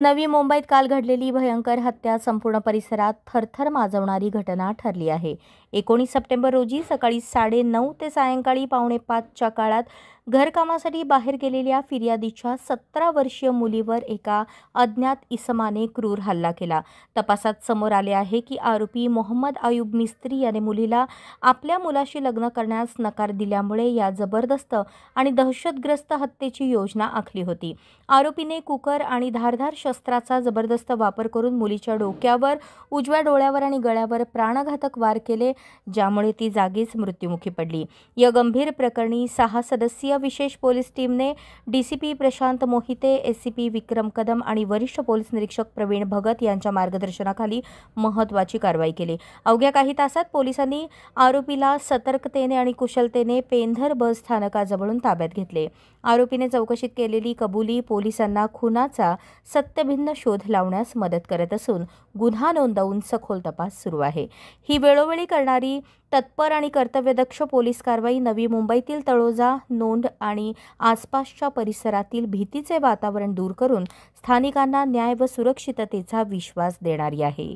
नवी मुंबईत काल घडलेली भयंकर हत्या संपूर्ण परिसरात थरथर माजवणारी घटना ठरली आहे। 19 सप्टेंबर रोजी सकाळी 9:30 ते सायंकाळी 4:45च्या काळात घरकामासाठी बाहेर गेलेल्या फिर्यादीच्या 17 वर्षीय मुलीवर एका अज्ञात इसमाने क्रूर हल्ला केला। तपासात समोर आले आहे की आरोपी मोहम्मद अयूब मिस्त्री याने मुलीला आपल्या मुलाशी लग्न करण्यास नकार दिल्यामुळे या जबरदस्त आणि दहशतग्रस्त हत्येची योजना आखली होती। आरोपीने कुकर आणि धारदार शस्त्राचा जबरदस्त वापर करून मुलीच्या डोक्यावर, उजव्या डोळ्यावर आणि गळ्यावर प्राणघातक वार केले, ज्यामुळे ती जागीच मृत्युमुखी पडली। या गंभीर प्रकरणी 6 सदस्यीय विशेष पोलीस टीमने डीसीपी प्रशांत मोहिते, एसीपी विक्रम कदम आणि वरिष्ठ पोलीस निरीक्षक प्रवीण भगत यांच्या मार्गदर्शनाखाली महत्त्वाची कारवाई केली। अवघ्या काही तासात पोलिसांनी आरोपीला सतर्कतेने आणि कुशलतेने पेंधर बस स्थानकाजवळून ताब्यात घेतले। आरोपीने चौकशीत केलेली कबुली पोलिसांना खुनाचा सत्यभिन्न शोध लावण्यास मदत करत असून गुन्हा नोंदवून सखोल तपास सुरू आहे। ही वेळोवेळी करणारी तत्पर आणि कर्तव्यदक्ष पोलीस कारवाई नवी मुंबईतील तळोजा, नोंड आणि आसपासच्या परिसरातील भीतीचे वातावरण दूर करून स्थानिकांना न्याय व सुरक्षिततेचा विश्वास देणारी आहे।